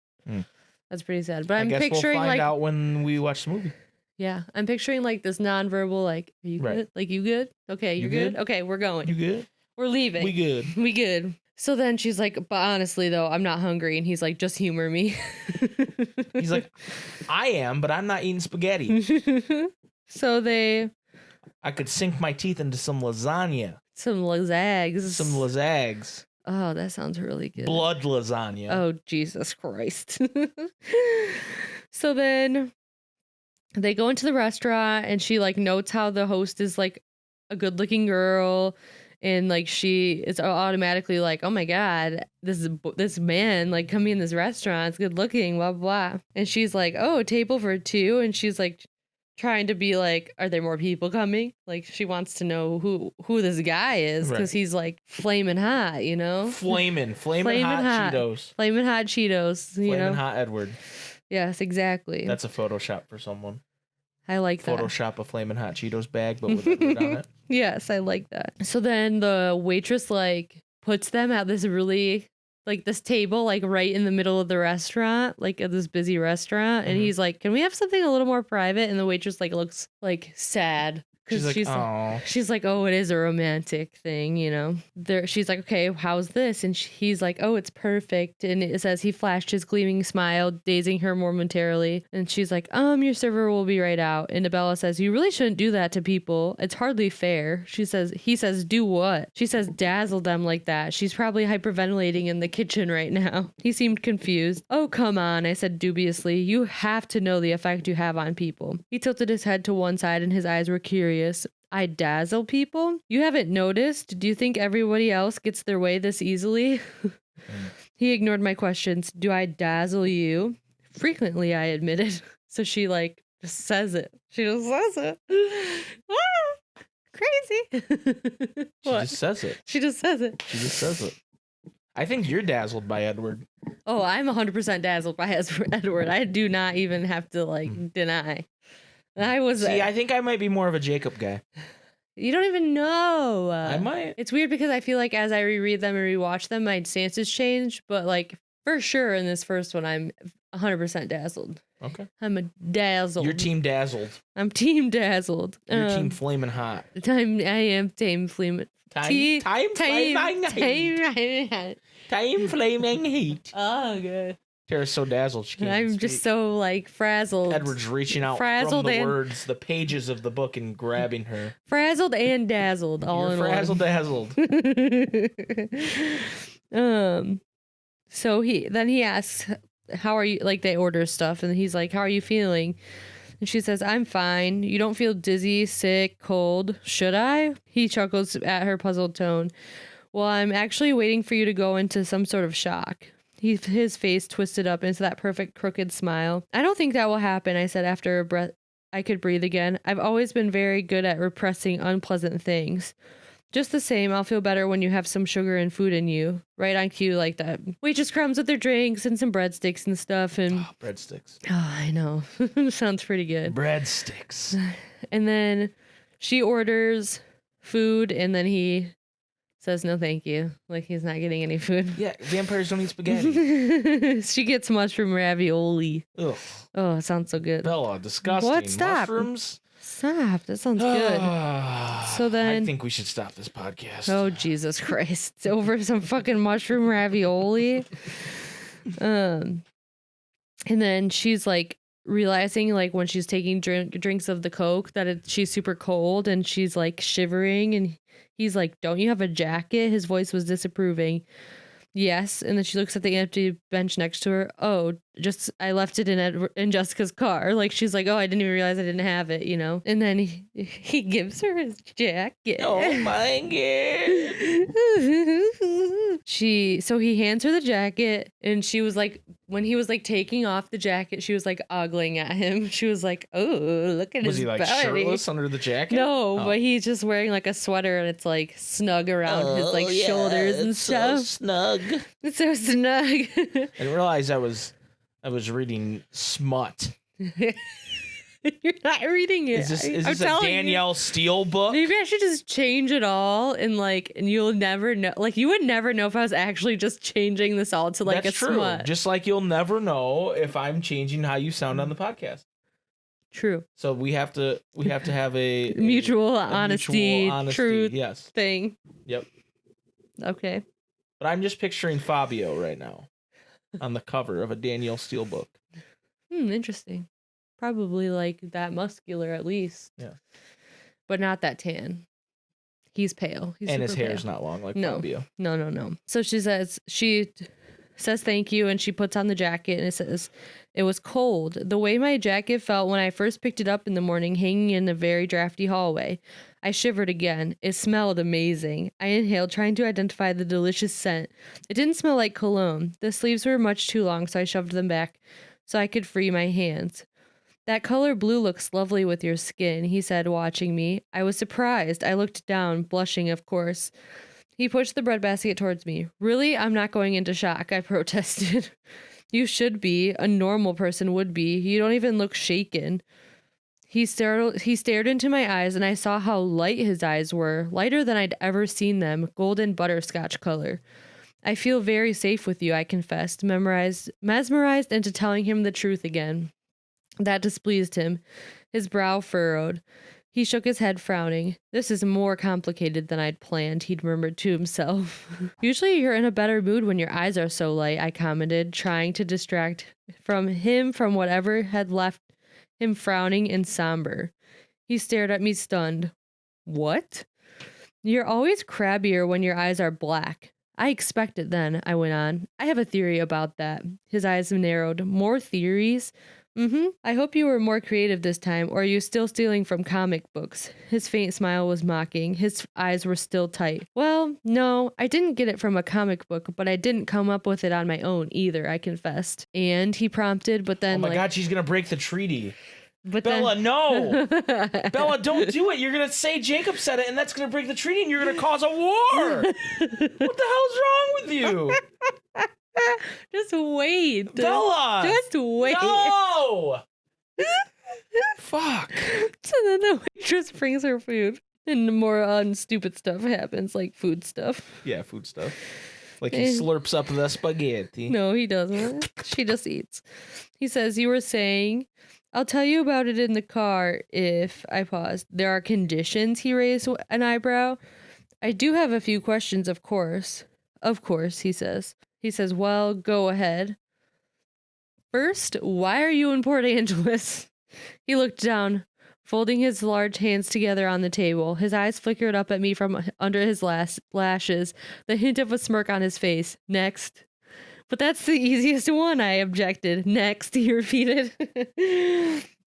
That's pretty sad. But I'm picturing we'll find out when we watch the movie. Yeah, I'm picturing like this non-verbal, like, are you good? Like, you good? Okay, you're good? Okay, we're going. You good? We're leaving. We good. We good. So then she's like, but honestly though, I'm not hungry. And he's like, just humor me. He's like, I am, but I'm not eating spaghetti. So I could sink my teeth into some lasagna. Some lazags. Some lazags. Oh, that sounds really good. Blood lasagna. Oh, Jesus Christ. So then they go into the restaurant and she like notes how the host is like a good looking girl. And like she is automatically like, oh my God, this man like coming in this restaurant, it's good looking, blah, blah, blah. And she's like, oh, a table for two. And she's like trying to be like, are there more people coming? Like she wants to know who this guy is because he's like flaming hot, you know? Flaming hot Cheetos. Flaming hot Cheetos. Flaming hot Edward. Yes, exactly. That's a Photoshop for someone. I like that. Photoshop a flaming hot Cheetos bag, but with Edward on it. Yes, I like that. So then the waitress like puts them at this really like this table like right in the middle of the restaurant, like at this busy restaurant, and he's like, "Can we have something a little more private?" And the waitress like looks like sad Because she's like, oh, it is a romantic thing, you know. She's like, okay, how's this? And he's like, oh, it's perfect. And it says he flashed his gleaming smile, dazing her momentarily. And she's like, your server will be right out. And Bella says, you really shouldn't do that to people. It's hardly fair. He says, do what? She says, dazzle them like that. She's probably hyperventilating in the kitchen right now. He seemed confused. Oh, come on, I said dubiously. You have to know the effect you have on people. He tilted his head to one side and his eyes were curious. I dazzle people? You haven't noticed? Do you think everybody else gets their way this easily? He ignored my questions. Do I dazzle you? Frequently, I admitted. So she just says it. She just says it. Crazy. She just says it. She just says it. She just says it. I think you're dazzled by Edward. Oh, I'm 100% dazzled by Edward. I do not even have to deny. I think I might be more of a Jacob guy. You don't even know. I might. It's weird because I feel like as I reread them and rewatch them, my stances change. But for sure in this first one, I'm 100% dazzled. Okay. I'm a dazzled. You're team dazzled. I'm team dazzled. You're team flaming hot. I am team flaming. Time flaming heat. Oh, good. Tara's so dazzled she can't I'm speak. just so frazzled. Edward's reaching out from the words, the pages of the book, and grabbing her. Frazzled and dazzled, all in one. Frazzled dazzled. So he asks, "How are you?" They order stuff, and he's like, "How are you feeling?" And she says, "I'm fine. You don't feel dizzy, sick, cold, should I?" He chuckles at her puzzled tone. "Well, I'm actually waiting for you to go into some sort of shock." His face twisted up into that perfect crooked smile. "I don't think that will happen," I said after a breath. I could breathe again. "I've always been very good at repressing unpleasant things. Just the same, I'll feel better when you have some sugar and food in you." Right on cue like that. Waitress comes with their drinks and some breadsticks and stuff. And breadsticks. Oh, I know. Sounds pretty good. Breadsticks. And then she orders food and then he says no thank you. He's not getting any food. Yeah, vampires don't eat spaghetti. She gets mushroom ravioli. Ugh. Oh, it sounds so good. Bella, disgusting. What? Stop. Mushrooms? Stop. That sounds good. So then... I think we should stop this podcast. Oh, Jesus Christ. It's over some fucking mushroom ravioli. And then she's realizing when she's taking drinks of the Coke that she's super cold and she's shivering and he's like, "Don't you have a jacket?" His voice was disapproving. "Yes." And then she looks at the empty bench next to her. "Oh, just I left it in Jessica's car." She's like, "Oh, I didn't even realize I didn't have it," you know. And then he gives her his jacket. Oh my God. So he hands her the jacket, and she was when he was taking off the jacket, she was ogling at him. She was like, "Oh, look at his body." Was he shirtless under the jacket? No, but he's just wearing a sweater and it's snug around his shoulders and stuff. So snug. It's so snug. I didn't realize I was reading smut. You're not reading it. Is this a Danielle Steele book? Maybe I should just change it all and you'll never know. You would never know if I was actually just changing this all to That's a true. smut. Just like you'll never know if I'm changing how you sound on the podcast. True. So we have to have a mutual honesty, truth yes. thing. Yep. Okay. But I'm just picturing Fabio right now on the cover of a Danielle Steele book. Interesting. Probably that muscular at least. Yeah. But not that tan. He's pale. He's and his hair's pale. not long like No. Fabio. No. So she says thank you and she puts on the jacket and it says, "It was cold. The way my jacket felt when I first picked it up in the morning hanging in the very drafty hallway. I shivered again. It smelled amazing. I inhaled, trying to identify the delicious scent. It didn't smell like cologne. The sleeves were much too long, so I shoved them back so I could free my hands. That color blue looks lovely with your skin," he said, watching me. I was surprised. I looked down, blushing, of course. He pushed the breadbasket towards me. "Really? I'm not going into shock," I protested. "You should be. A normal person would be. You don't even look shaken." He stared into my eyes, and I saw how light his eyes were, lighter than I'd ever seen them, golden butterscotch color. "I feel very safe with you," I confessed, mesmerized into telling him the truth again. That displeased him. His brow furrowed. He shook his head, frowning. This is more complicated than I'd planned, he'd murmured to himself. Usually you're in a better mood when your eyes are so light, I commented, trying to distract from whatever had left him frowning and somber. He stared at me, stunned. What? You're always crabbier when your eyes are black. I expect it then, I went on. I have a theory about that. His eyes narrowed. More theories? I hope you were more creative this time, or are you still stealing from comic books? His faint smile was mocking. His eyes were still tight. Well, no, I didn't get it from a comic book, but I didn't come up with it on my own either, I confessed. And he prompted, but then oh my God, she's gonna break the treaty. But Bella, no! Bella, don't do it. You're going to say Jacob said it, and that's going to break the treaty, and you're going to cause a war. What the hell's wrong with you? Just wait. Bella! Just wait. No! Fuck. So then the waitress brings her food, and more stupid stuff happens, like food stuff. Yeah, food stuff. Like he slurps up the spaghetti. No, he doesn't. She just eats. He says, you were saying... I'll tell you about it in the car if I paused. There are conditions, he raised an eyebrow. I do have a few questions, of course. Of course, he says. He says, well, go ahead. First, why are you in Port Angeles? He looked down, folding his large hands together on the table. His eyes flickered up at me from under his lashes, the hint of a smirk on his face. Next. But that's the easiest one, I objected. Next, he repeated.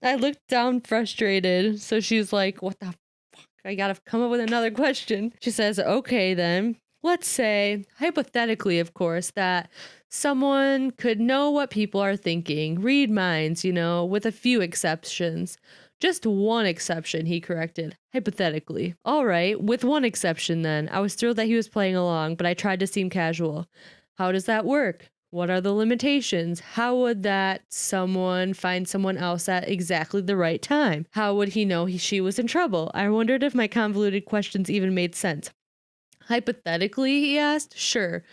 I looked down frustrated, so she's like, what the fuck? I gotta come up with another question. She says, okay then. Let's say, hypothetically, of course, that someone could know what people are thinking, read minds, with a few exceptions. Just one exception, he corrected. Hypothetically. All right, with one exception then. I was thrilled that he was playing along, but I tried to seem casual. How does that work? What are the limitations? How would that someone find someone else at exactly the right time? How would he know she was in trouble? I wondered if my convoluted questions even made sense. Hypothetically, he asked. Sure.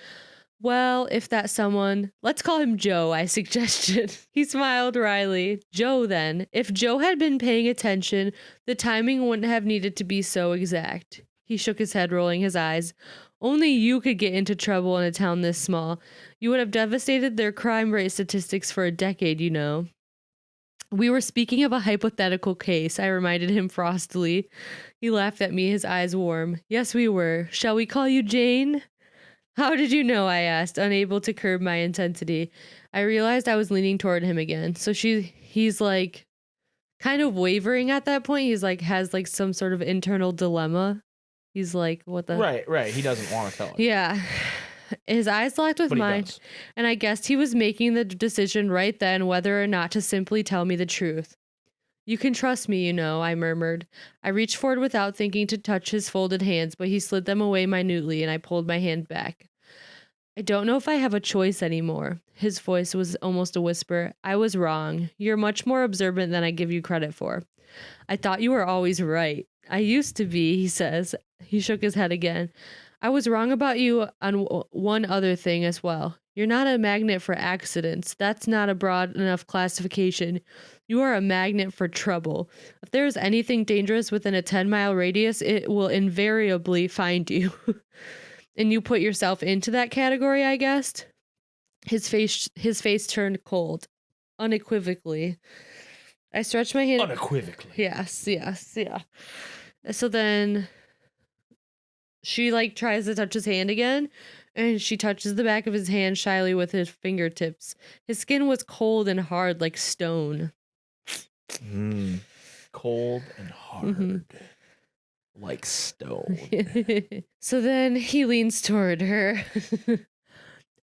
Well, if that someone, let's call him Joe, I suggested. He smiled wryly. Joe, then. If Joe had been paying attention, the timing wouldn't have needed to be so exact. He shook his head, rolling his eyes. Only you could get into trouble in a town this small. You would have devastated their crime rate statistics for a decade, We were speaking of a hypothetical case, I reminded him frostily. He laughed at me, his eyes warm. Yes, we were. Shall we call you Jane? How did you know? I asked, unable to curb my intensity. I realized I was leaning toward him again. So he's like kind of wavering at that point. He's like has like some sort of internal dilemma. He's like, what the... Right. He doesn't want to tell us. Yeah. His eyes locked with mine, and I guessed he was making the decision right then whether or not to simply tell me the truth. You can trust me, I murmured. I reached forward without thinking to touch his folded hands, but he slid them away minutely, and I pulled my hand back. I don't know if I have a choice anymore. His voice was almost a whisper. I was wrong. You're much more observant than I give you credit for. I thought you were always right. I used to be, he says. He shook his head again. I was wrong about you on one other thing as well. You're not a magnet for accidents. That's not a broad enough classification. You are a magnet for trouble. If there is anything dangerous within a 10-mile radius, it will invariably find you. And you put yourself into that category, I guessed? His face turned cold. Unequivocally. I stretched my hand. Unequivocally. Yes. So then she tries to touch his hand again, and she touches the back of his hand shyly with his fingertips. His skin was cold and hard like stone. Cold and hard. Like stone. So then he leans toward her.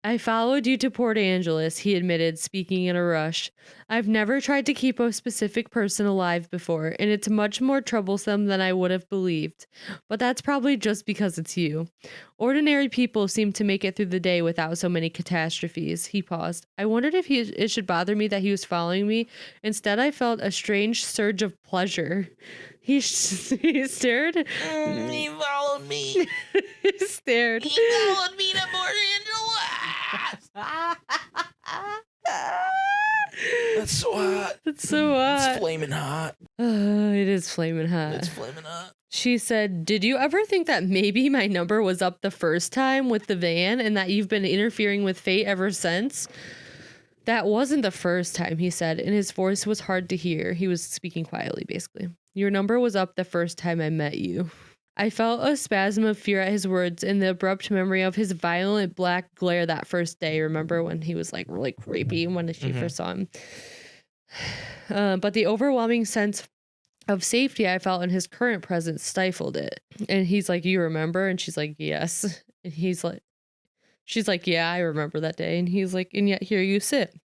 I followed you to Port Angeles, he admitted, speaking in a rush. I've never tried to keep a specific person alive before, and it's much more troublesome than I would have believed. But that's probably just because it's you. Ordinary people seem to make it through the day without so many catastrophes. He paused. I wondered if it should bother me that he was following me. Instead, I felt a strange surge of pleasure. He stared. He followed me. He stared. He followed me to Port Angeles. That's so hot. It's so hot. It's flaming hot. It is flaming hot. It's flaming hot. She said, did you ever think that maybe my number was up the first time with the van and that you've been interfering with fate ever since? That wasn't the first time, he said, and his voice was hard to hear. He was speaking quietly, basically. Your number was up the first time I met you. I felt a spasm of fear at his words and the abrupt memory of his violent black glare that first day. Remember when he was like really creepy when she first saw him? But the overwhelming sense of safety I felt in his current presence stifled it. And he's like, you remember? And she's like, yes. And she's like, yeah, I remember that day. And he's like, and yet here you sit.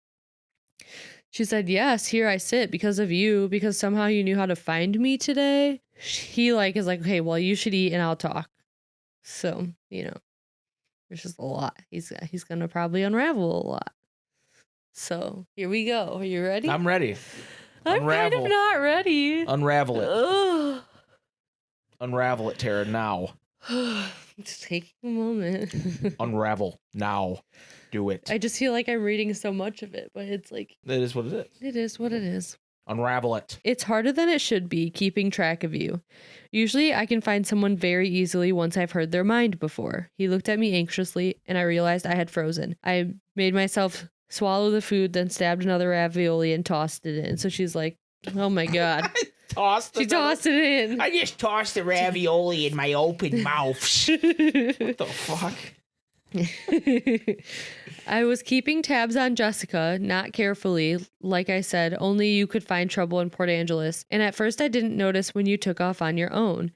She said, yes, here I sit because of you, because somehow you knew how to find me today. He is like, okay, well, you should eat and I'll talk. So, there's just a lot. He's going to probably unravel a lot. So here we go. Are you ready? I'm ready. I'm kind of not ready. Unravel it. Ugh. Unravel it, Tara, now. Just taking a moment. Unravel now. Do it. I just feel like I'm reading so much of it, but it's like... It is what it is. It is what it is. Unravel it. It's harder than it should be keeping track of you. Usually I can find someone very easily once I've heard their mind before. He looked at me anxiously, and I realized I had frozen. I made myself swallow the food, then stabbed another ravioli and tossed it in. So she's like, oh my God. Tossed it in. I just tossed the ravioli in my open mouth. What the fuck? I was keeping tabs on Jessica, not carefully. Like I said, only you could find trouble in Port Angeles. And at first I didn't notice when you took off on your own.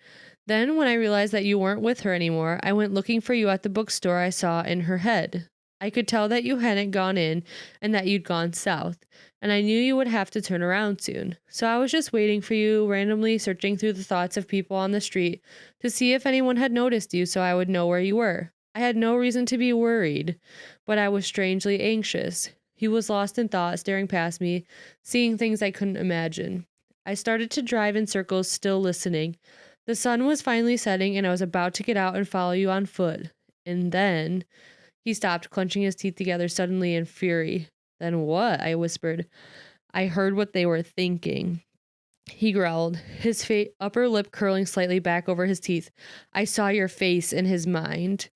Then when I realized that you weren't with her anymore, I went looking for you at the bookstore I saw in her head. I could tell that you hadn't gone in and that you'd gone south. And I knew you would have to turn around soon. So I was just waiting for you, randomly searching through the thoughts of people on the street to see if anyone had noticed you so I would know where you were. I had no reason to be worried, but I was strangely anxious. He was lost in thought, staring past me, seeing things I couldn't imagine. I started to drive in circles, still listening. The sun was finally setting, and I was about to get out and follow you on foot. And then... He stopped, clenching his teeth together suddenly in fury. Then what? I whispered. I heard what they were thinking. He growled, his upper lip curling slightly back over his teeth. I saw your face in his mind.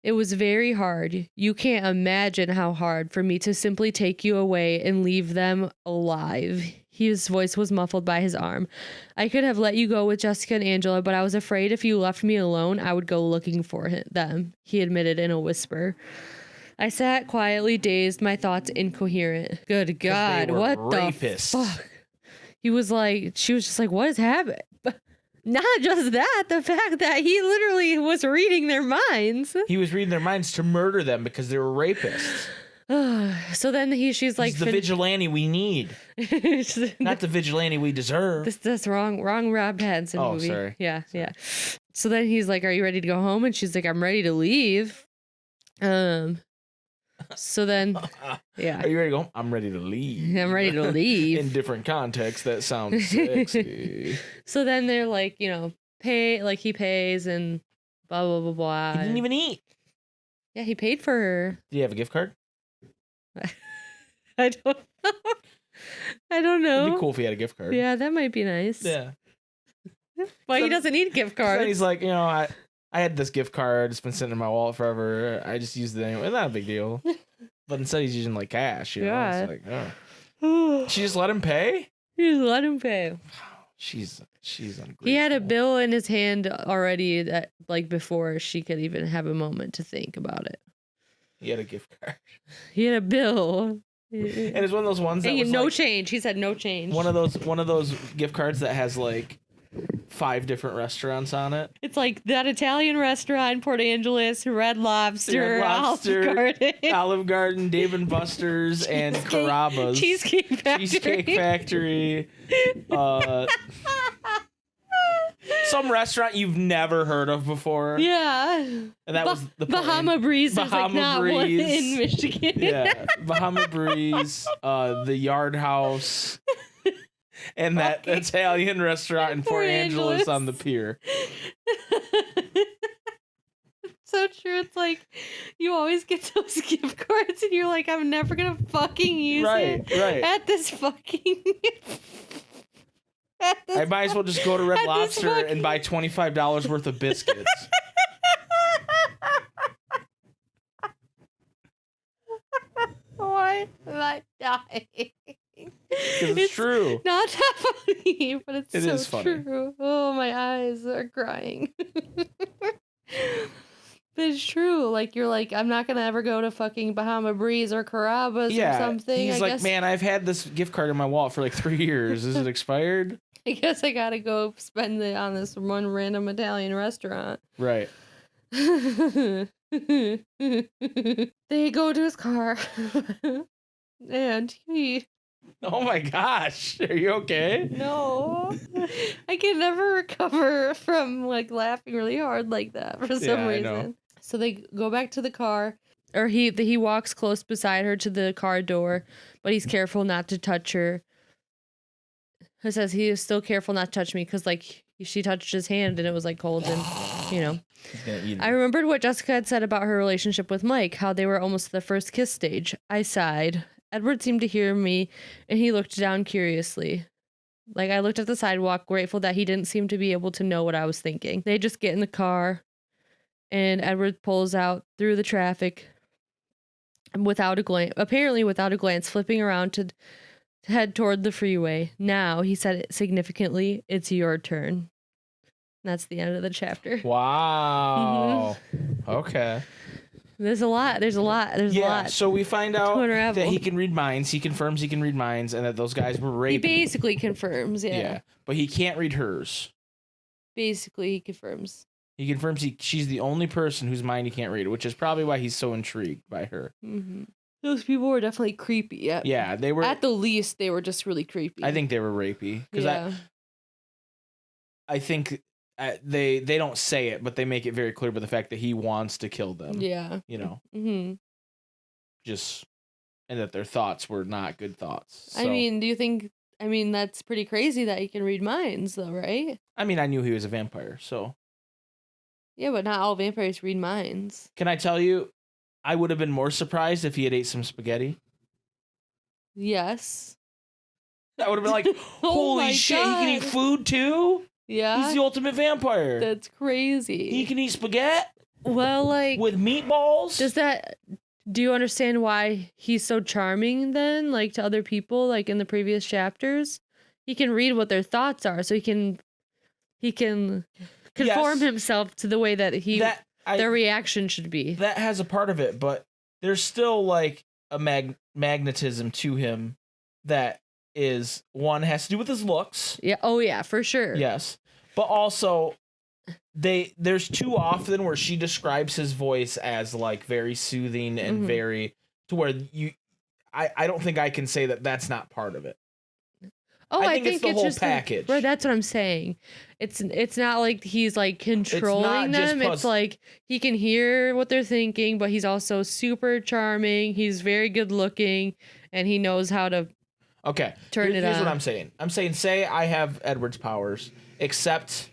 It was very hard. You can't imagine how hard for me to simply take you away and leave them alive. His voice was muffled by his arm. I could have let you go with Jessica and Angela, but I was afraid if you left me alone, I would go looking for them, he admitted in a whisper. I sat quietly, dazed, my thoughts incoherent. Good God, what rapists. The fuck? She was just like, what is happening? Not just that, the fact that he literally was reading their minds. He was reading their minds to murder them because they were rapists. So then she's like, he's the vigilante we need. Not the vigilante we deserve. That's wrong Rob Pattinson movie. Oh, sorry. Yeah. So then he's like, are you ready to go home? And she's like, I'm ready to leave. So then, yeah. Are you ready to go home? I'm ready to leave. I'm ready to leave. In different contexts, that sounds sexy. So then they're like, pay, like he pays and blah, blah, blah, blah. He didn't even eat. Yeah, he paid for her. Do you have a gift card? I don't know. It'd be cool if he had a gift card. Yeah, that might be nice. Yeah. Well, he doesn't need a gift card. Then he's like, I had this gift card. It's been sitting in my wallet forever. I just used it anyway. It's not a big deal. But instead, he's using cash. Yeah. It's like, oh. She just let him pay? You just let him pay. She's ungrateful. He had a bill in his hand already that before she could even have a moment to think about it. He had a gift card. He had a bill. And it's one of those ones that was no change. He said no change. One of those gift cards that has 5 different restaurants on it. It's like that Italian restaurant in Port Angeles, Red Lobster, Olive Garden, Dave & Buster's, and Carrabba's. Cheesecake Factory. Some restaurant you've never heard of before. Yeah. And that was the Bahama Breeze. Bahama Breeze. One in Michigan. Yeah. Bahama Breeze, the Yard House. And that Italian restaurant in Port Angeles on the pier. So true. It's like you always get those gift cards and you're like, I'm never gonna fucking use it right. at this fucking I might as well just go to Red Lobster and buy $25 worth of biscuits. Why am I dying? It's true. Not that funny, but it so is funny. True. Oh, my eyes are crying. But it's true. Like, you're like, I'm not going to ever go to fucking Bahama Breeze or Carrabba's or something. He's like, man, I've had this gift card in my wallet for like 3 years. Is it expired? I guess I got to go spend it on this one random Italian restaurant. Right. They go to his car. And he... Oh my gosh. Are you okay? No. I can never recover from like laughing really hard like that for some reason. So they go back to the car, or he walks close beside her to the car door, but he's careful not to touch her. He says he is still careful not to touch me because like she touched his hand and it was like cold and you know. He's gonna eat it. I remembered what Jessica had said about her relationship with Mike, how they were almost at the first kiss stage. I sighed. Edward seemed to hear me, and he looked down curiously. Like, I looked at the sidewalk, grateful that he didn't seem to be able to know what I was thinking. They just get in the car, and Edward pulls out through the traffic without a glance, flipping around to head toward the freeway. Now, he said significantly, it's your turn. That's the end of the chapter. Wow. Mm-hmm. Okay. There's a lot. Yeah, so we find out that he can read minds. He confirms he can read minds and that those guys were raped. He basically confirms, yeah. Yeah, but he can't read hers. Basically, he confirms. He confirms she's the only person whose mind he can't read, which is probably why he's so intrigued by her. Mm-hmm. Those people were definitely creepy. Yeah, they were. At the least, they were just really creepy. I think they were rapey. Because I think... they don't say it, but they make it very clear by the fact that he wants to kill them. Yeah. You know. Mm-hmm. And that their thoughts were not good thoughts. So. I mean, do you think... I mean, that's pretty crazy that he can read minds, though, right? I mean, I knew he was a vampire, so... Yeah, but not all vampires read minds. Can I tell you, I would have been more surprised if he had ate some spaghetti. Yes. I would have been like, holy shit, God. He can eat food, too? Yeah. He's the ultimate vampire. That's crazy. He can eat spaghetti? Well, like... With meatballs? Do you understand why he's so charming then, like to other people, like in the previous chapters? He can read what their thoughts are, so he can conform himself to the way that their reaction should be. That has a part of it, but there's still like a magnetism to him that is has to do with his looks. Yeah. Oh yeah, for sure. Yes. But also there's too often where she describes his voice as like very soothing and very to where I don't think I can say that that's not part of it. Oh, I think it's the whole package. Right, that's what I'm saying. It's not like he's like controlling them. It's like he can hear what they're thinking, but he's also super charming. He's very good looking, and he knows how to turn it on. Here's what I'm saying. Say I have Edward's powers, except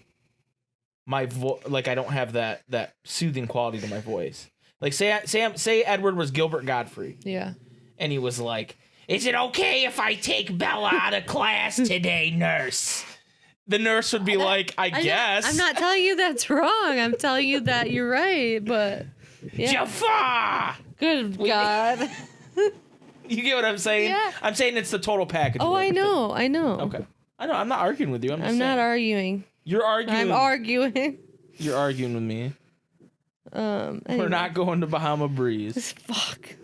my like I don't have that soothing quality to my voice. Like say Edward was Gilbert Gottfried. Yeah. And he was like, "Is it okay if I take Bella out of class today, nurse?" The nurse would be like, I guess. I'm not telling you that's wrong. I'm telling you that you're right, but yeah. Jafar! Good God. You get what I'm saying? Yeah. I'm saying it's the total package. Oh, I know. Okay. I know. I'm not arguing with you. I'm not arguing. You're arguing. I'm arguing. You're arguing with me. Anyway. We're not going to Bahama Breeze. Fuck.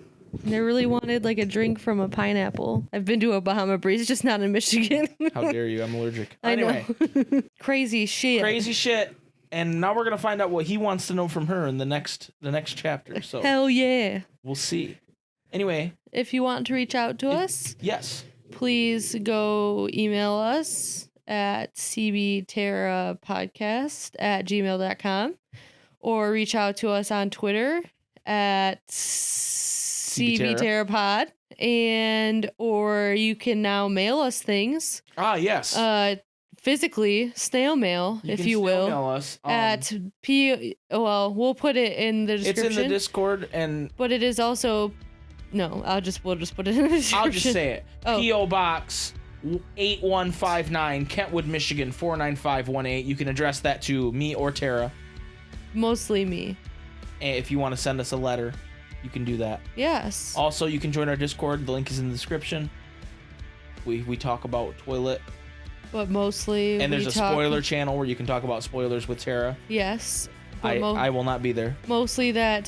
I really wanted like a drink from a pineapple. I've been to a Bahama Breeze, just not in Michigan. How dare you? I'm allergic. Anyway. Crazy shit. And now we're gonna find out what he wants to know from her in the next chapter. So hell yeah. We'll see. Anyway. If you want to reach out to us, yes, please go email us at cbterrapodcast@gmail.com or reach out to us on Twitter at cbterrapod, and or you can now mail us things. Ah, yes. Physically, snail mail, if you will, mail us, at we'll put it in the description. It's in the Discord, but it is also we'll just put it in the description. I'll just say it. P.O. Box 8159 Kentwood, Michigan 49518. You can address that to me or Tara. Mostly me. And if you want to send us a letter, you can do that. Yes. Also, you can join our Discord. The link is in the description. We talk about Twilight. But mostly and there's a spoiler channel where you can talk about spoilers with Tara. Yes. I will not be there. Mostly that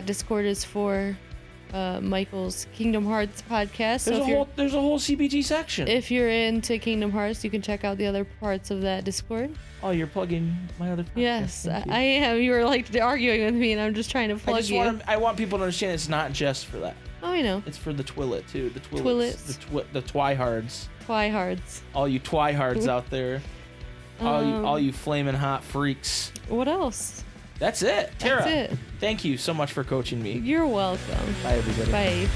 Discord is for Michael's Kingdom Hearts podcast. There's a whole CBG section. If you're into Kingdom Hearts, you can check out the other parts of that Discord. Oh, you're plugging my other podcast. Yes, I am. You were like arguing with me, and I'm just trying to plug you. I want people to understand it's not just for that. Oh, I know. It's for the Twilight too. The Twilights. The Twihards. Twihards. All you Twihards out there. All you flaming hot freaks. What else? That's it. Tara. That's it. Thank you so much for coaching me. You're welcome. Bye, everybody. Bye.